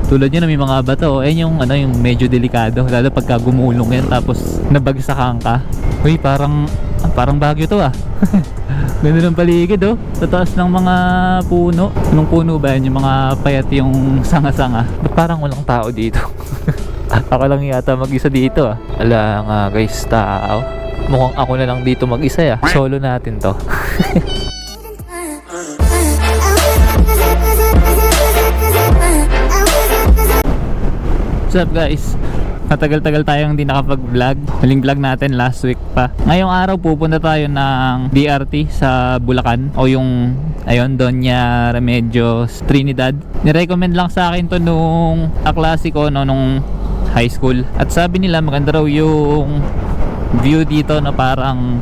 Tulad yun, may mga bato. Ayan yung ano, yung medyo delikado, lalo pagka gumulong yan tapos nabagsakan ka. Uy, parang Baguio to ah. Ganda ng paligid oh. Sa taas ng mga puno. Anong puno ba yan? Yung mga payat yung sanga-sanga. Ba't parang walang tao dito? Ako lang yata mag-isa dito ah. Ala nga guys, tao. Mukhang ako na lang dito mag-isa ya. Solo natin to. What's up guys? Matagal-tagal tayong hindi nakapag-vlog. Huling vlog natin last week pa. Ngayong araw pupunta tayo ng BRT sa Bulacan, o yung ayun, Doña Remedios Trinidad. Nirecommend lang sa akin to nung kaklase ko no, nung high school. At sabi nila maganda raw yung view dito na parang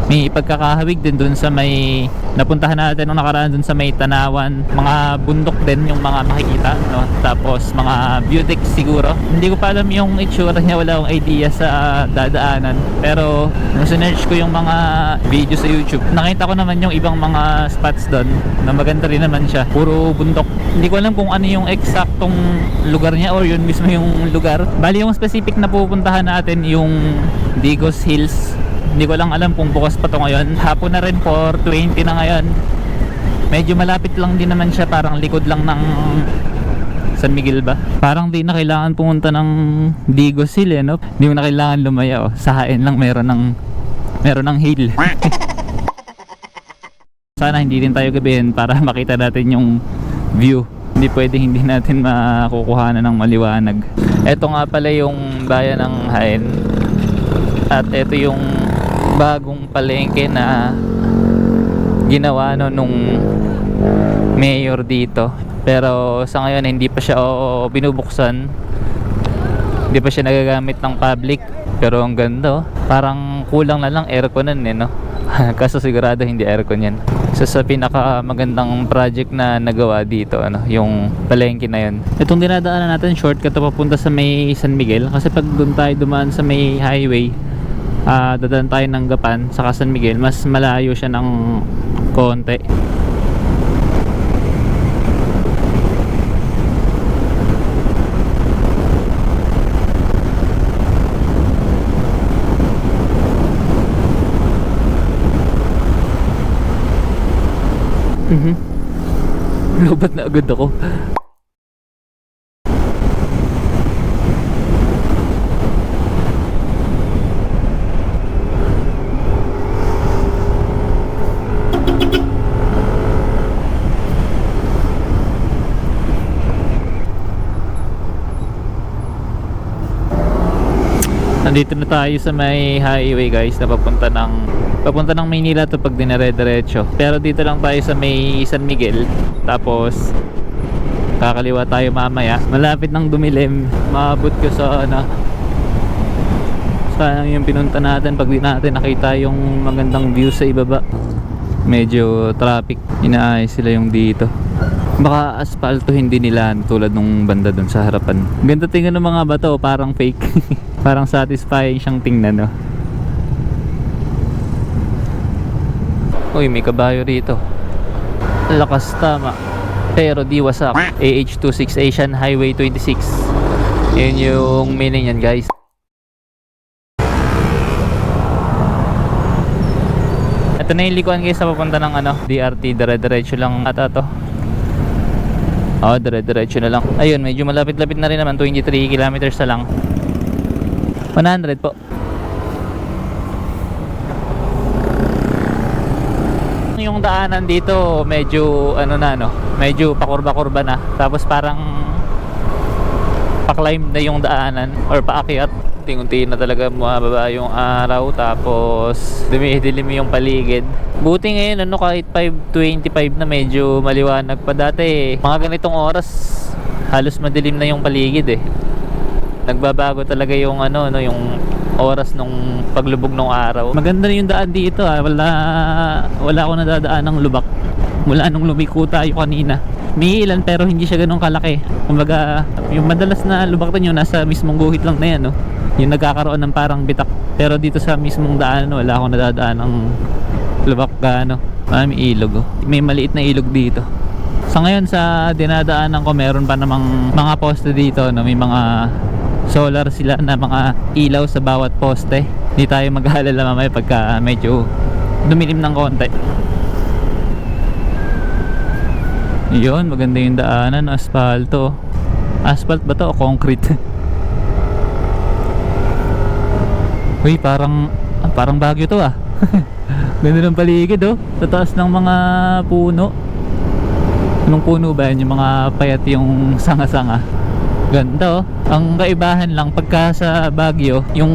may pagkakahawig din dun sa may napuntahan natin nung nakaraan dun sa may Tanawan. Mga bundok din yung mga makikita, no? Tapos mga view deck siguro. Hindi ko pa alam yung itsura niya, wala akong idea sa dadaanan. Pero nung sinearch ko yung mga video sa YouTube, nakita ko naman yung ibang mga spots doon na maganda rin naman siya. Puro bundok. Hindi ko alam kung ano yung eksaktong lugar niya or yun mismo yung lugar. Bali yung specific na pupuntahan natin yung Digos Hills. Hindi ko lang alam kung bukas pa to ngayon. Hapon na rin, 4:20 na ngayon. Medyo malapit lang din naman siya, parang likod lang ng San Miguel ba? Parang di na kailangan pumunta ng Digos Hill no? Hindi mo na kailangan lumaya oh. Sa hain lang meron ng hill. Sana hindi rin tayo gabihin para makita natin yung view. Hindi pwedeng hindi natin makukuha na ng maliwanag. Ito nga pala yung bayan ng Hain. At ito yung bagong palengke na ginawa no, nung mayor dito. Pero sa ngayon hindi pa siya binubuksan. Hindi pa siya nagagamit ng public. Pero ang ganda oh. Parang kulang na lang airconan no? Kaso sigurado hindi aircon yan. So sa pinaka magandang project na nagawa dito ano, yung palengke na yun. Itong dinadaanan natin shortcut papunta sa may San Miguel. Kasi pag doon tayo dumaan sa may highway, dadaan tayo ng Gapan sa San Miguel, mas malayo siya ng konti. Lobat na agad ako. Nandito na tayo sa may highway guys na papunta ng Maynila to pag dinare-diretso. Pero dito lang tayo sa may San Miguel. Tapos kakaliwa tayo mamaya. Malapit ng dumilim. Maabot ko sa ano. Sayang yung pinunta natin pag di natin nakita yung magandang view sa ibaba. Medyo traffic. Inaayos sila yung dito. Baka asfalto hindi nila tulad nung banda dun sa harapan. Ganda tingnan ng mga bato, parang fake. Parang satisfying siyang tingnan no. Uy, may kabayo rito. Lakas tama. Pero di wasak. AH26 Asian Highway 26. Yun yung meaning yan guys. Ito na yung likuan guys sa papunta ng ano, DRT. Dire-diretso lang ata to. Dire-diretso na lang. Ayun, medyo malapit-lapit na rin naman. 23 kilometers na lang. 100 po. Yung daanan dito medyo ano na no, medyo pakurba-kurba na. Tapos parang pa-climb na yung daanan or paakyat. Unti-unti na talaga bumababa yung araw. Tapos dumidilim yung paligid. Buti ngayon ano, kahit 5:25 na medyo maliwanag pa. Dati mga ganitong oras halos madilim na yung paligid eh. Nagbabago talaga yung ano no, yung oras nung paglubog ng araw. Maganda na yung daan dito wala ako nadadaan ng lubak mula nung lumiko tayo kanina. May ilan pero hindi siya ganun kalaki. Kumbaga yung madalas na lubak na yun nasa mismong guhit lang na yan no? Yung nagkakaroon ng parang bitak. Pero dito sa mismong daan wala akong nadadaan ng lubak gaano. May ilog oh. May maliit na ilog dito Sa ngayon sa dinadaanan ko meron pa namang mga poste dito na may mga solar sila na mga ilaw sa bawat poste. Hindi tayo mag-aalala mamaya pagka medyo dumilim ng konti. Yun, maganda yung daanan, asfalto. Asphalt ba to o concrete? Uy, parang Baguio to ah. Ganda ng paligid oh. Sa taas ng mga puno. Anong puno ba yan? Yung mga payat yung sanga-sanga. Ganda oh. Ang kaibahan lang pagka sa Baguio, yung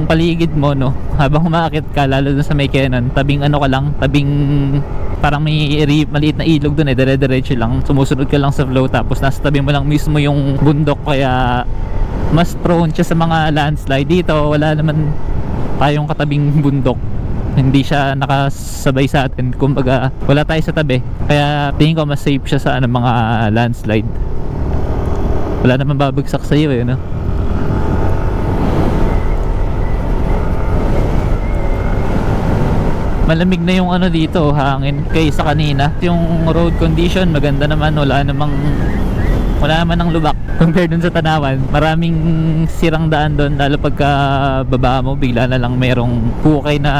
paligid mo no, habang umaakit ka, lalo na sa may Kenan, tabing ano ka lang, tabing parang may maliit na ilog dun eh, dire-diretso lang, sumusunod ka lang sa flow, tapos nasa tabi mo lang mismo yung bundok, kaya mas prone siya sa mga landslide. Dito wala naman tayong katabing bundok, hindi siya nakasabay sa atin, kumbaga wala tayo sa tabi, kaya tingin ko mas safe siya sa mga landslide. Wala naman babagsak sa iyo eh, no? Malamig na yung ano dito, hangin kaysa kanina. Yung road condition maganda naman, wala naman ng lubak compared dun sa Tanawan. Maraming sirang daan doon, lalo pagka baba mo bigla na lang merong hukay na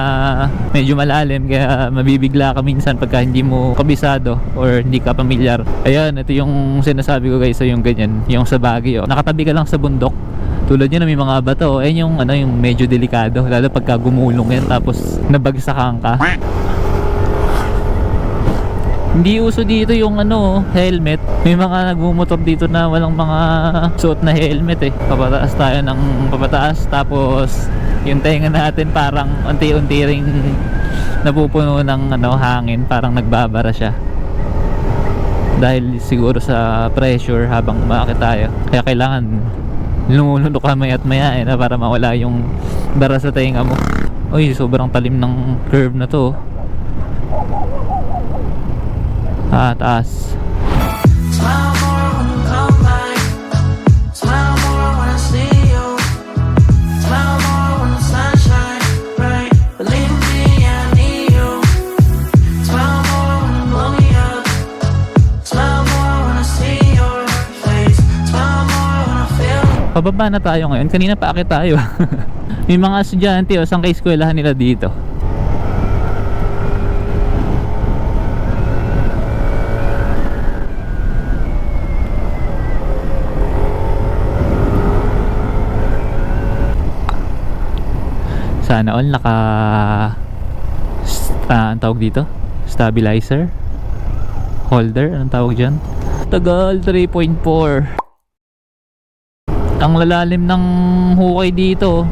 medyo malalim, kaya mabibigla ka minsan pagka hindi mo kabisado or hindi ka pamilyar. Ayan, ito yung sinasabi ko guys, so yung ganyan, yung sa Baguio, nakatabi ka lang sa bundok. Tulad nyo na may mga bato, ayun yung yung medyo delikado, lalo pagka gumulong yan tapos nabagsakan ka. Hindi uso dito yung helmet. May mga nagmumotor dito na walang mga suot na helmet eh. Papataas tayo ng papataas, tapos yung tenga natin parang unti-unti ring napupuno ng hangin, parang nagbabara siya. Dahil siguro sa pressure habang umaakit tayo. Kaya kailangan lumulunok ka maya't maya na para mawala yung bara sa tenga mo. Uy, sobrang talim ng curve na to. Taas. Pababa na tayo ngayon. Kanina pa akit tayo. May mga estudyante saan kay eskwelahan nila dito. Sana all naka ang tawag dito, stabilizer, holder, anong tawag dyan? Tagal, 3.4. Ang lalalim ng hukay dito.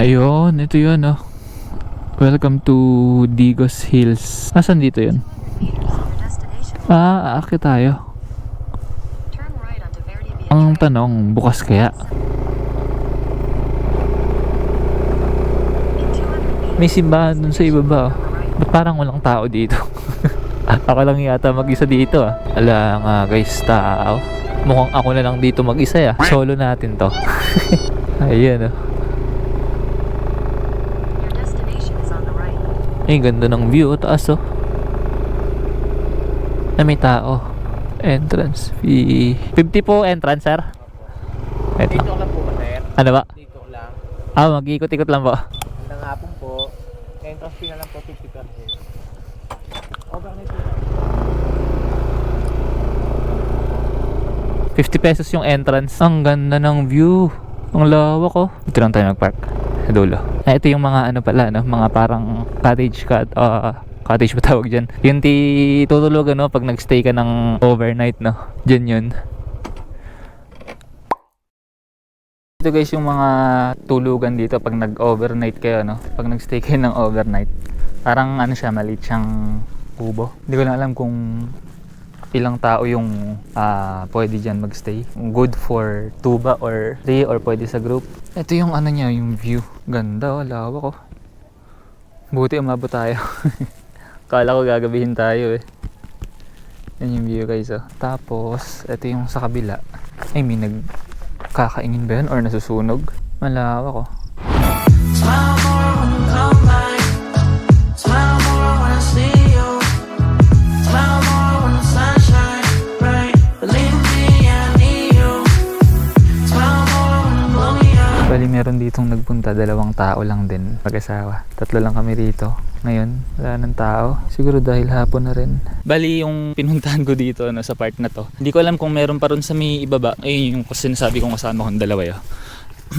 Ayun, ito yun Welcome to Digos Hills. Asan dito yun? Aakit tayo. Ang tanong, bukas kaya? May simbahan dun sa ibaba. Ba't parang walang tao dito? Ako lang yata mag-isa dito Ala nga guys, tao. Mukhang ako na lang dito mag-isa Solo natin to. Ayun Ay, ganda ng view. Taas na may tao. Entrance fee 50 po entrance, sir. Ito. Dito lang po ba, sir? Ano ba? Dito lang. Mag-ikot-ikot lang po. Hanggang hapon po. Entrance fee na lang po 50 per head. Overnight po. 50 pesos yung entrance. Ang ganda ng view. Ang lawak Dito lang tayo mag-park. Sa dulo. Ito yung mga mga parang cottage cottage ba tawag dyan? Yung tutulog pag nagstay ka ng overnight Dyan yun. Ito guys yung mga tulugan dito pag nag-overnight kayo, no? Pag nag-stay kayo ng overnight. Parang ano siya, maliit siyang kubo. Hindi ko na alam kung ilang tao yung pwede dyan magstay. Good for 2 ba or 3 or pwede sa group. Ito yung ano niya, yung view. Ganda, lawak oh. Buti umabot tayo. Kala ko gagabihin tayo eh. Yan yung view guys oh. Tapos, ito yung sa kabila. Ay, may nagkakaingin ba yun or nasusunog? Malawak oh. Smile more when you come back. Smile more when I see you. Smile more when the sun shines bright. Believe me, I need you. Smile more when you blow me up. Bali meron ditong nagpunta, 2 tao lang din, mag-asawa. 3 lang kami rito. Ngayon, wala ng tao. Siguro dahil hapon na rin. Bali yung pinuntahan ko dito ano, sa part na to. Hindi ko alam kung meron pa ron sa may ibaba. Eh yung sinasabi kong kasama kong dalawa yun.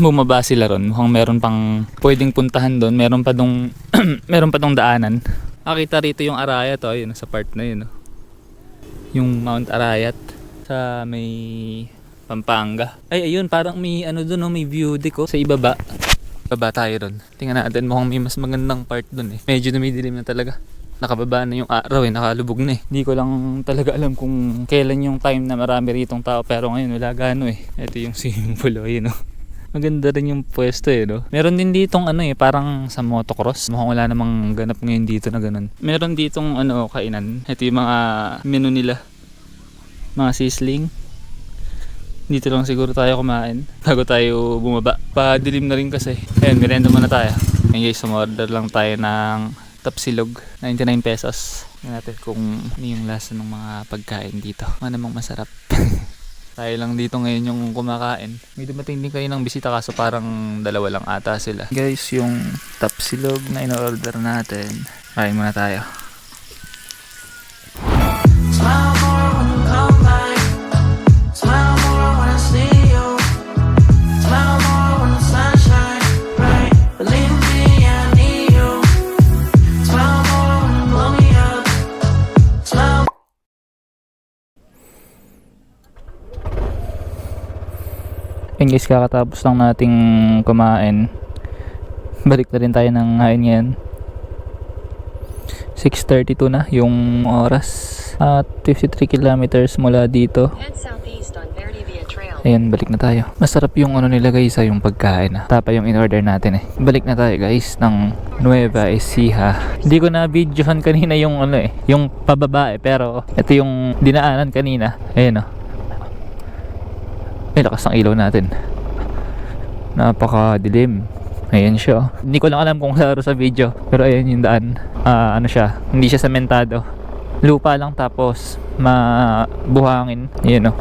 Bumaba sila ron. Mukhang meron pang pwedeng puntahan doon. Meron pa dong meron pa dong daanan. Nakita rito yung Arayat oh, yun sa part na yun. Oh. Yung Mount Arayat sa may Pampanga. Ay ayun, parang may ano doon, oh, may view deck oh, sa ibaba. Baba tayo ron. Tingnan natin, mukhang may mas magandang part doon eh. Medyo dumidilim na talaga. Nakababa na yung araw eh, nakalubog na eh. Hindi ko lang talaga alam kung kailan yung time na marami ritong tao, pero ngayon wala gano eh. Ito yung swimming pool oh, yun oh. Maganda rin yung pwesto eh, no? Meron din ditong ano eh, parang sa motocross. Mukhang wala namang ganap ngayon dito na ganun. Meron ditong ano, kainan. Ito yung mga menu nila. Mga sisling. Dito lang siguro tayo kumain bago tayo bumaba. Padilim na rin kasi. Ayun, merenda muna tayo. Ayun guys, sumorder lang tayo ng tapsilog. 99 pesos. Tingnan natin kung ano yung lasa ng mga pagkain dito. Ano namang masarap. Tayo lang dito ngayon yung kumakain. May dumating din kayo ng bisita kaso parang 2 lang ata sila. Guys, yung tapsilog na in-order natin. Kain muna tayo. Smile more when you come back. Smile more when I see you. Smile more when the sun shines bright. Believe me, I need you. Smile more when you blow me up. Smile. Ayun guys, kakatapos lang nating kumain. Balik na rin tayo ng hain ngayon. 6:32 na yung oras. At 53 kilometers mula dito. Head southeast on Verde Trail. Ayun, balik na tayo. Masarap yung ano nila guys, yung pagkain. Tapa yung in-order natin eh. Balik na tayo guys ng Nueva Ecija. Hindi ko na videohan kanina yung ano eh, yung pababa eh. Pero ito yung dinaanan kanina. Ayun oh. Ay, lakas ng ilaw natin. Napakadilim. Ayan siya oh. Hindi ko lang alam kung klaro sa video. Pero ayan yung daan. Ano siya, hindi siya sementado. Lupa lang tapos mabuhangin. Ayan oh.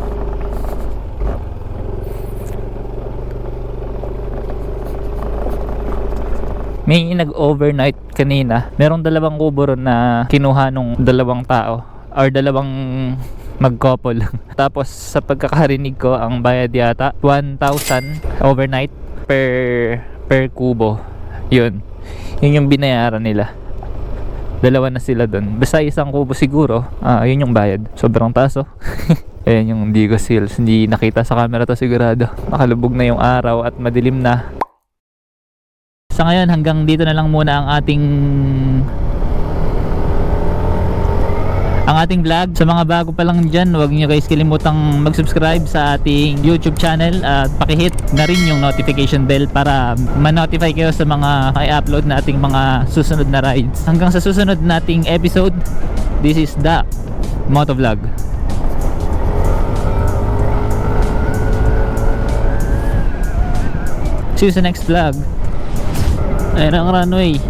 May nag-overnight kanina. Merong 2 kubo ron na kinuha nung 2 tao or 2 mag-couple. Tapos sa pagkakarinig ko, ang bayad yata 1,000 overnight per kubo. Yun yung binayaran nila. 2 na sila doon. Basta 1 kubo siguro, yun yung bayad. Sobrang taas oh. Ayan yung Digos Hills. Hindi nakita sa camera to sigurado. Nakalubog na yung araw at madilim na. Sa ngayon, hanggang dito na lang muna ang ating vlog. Sa mga bago pa lang dyan, huwag nyo guys kalimutang mag-subscribe sa ating YouTube channel at pakihit na rin yung notification bell para ma-notify kayo sa mga i-upload na ating mga susunod na rides. Hanggang sa susunod nating episode, this is the Motovlog. See you sa next vlog. Ayan ang runway.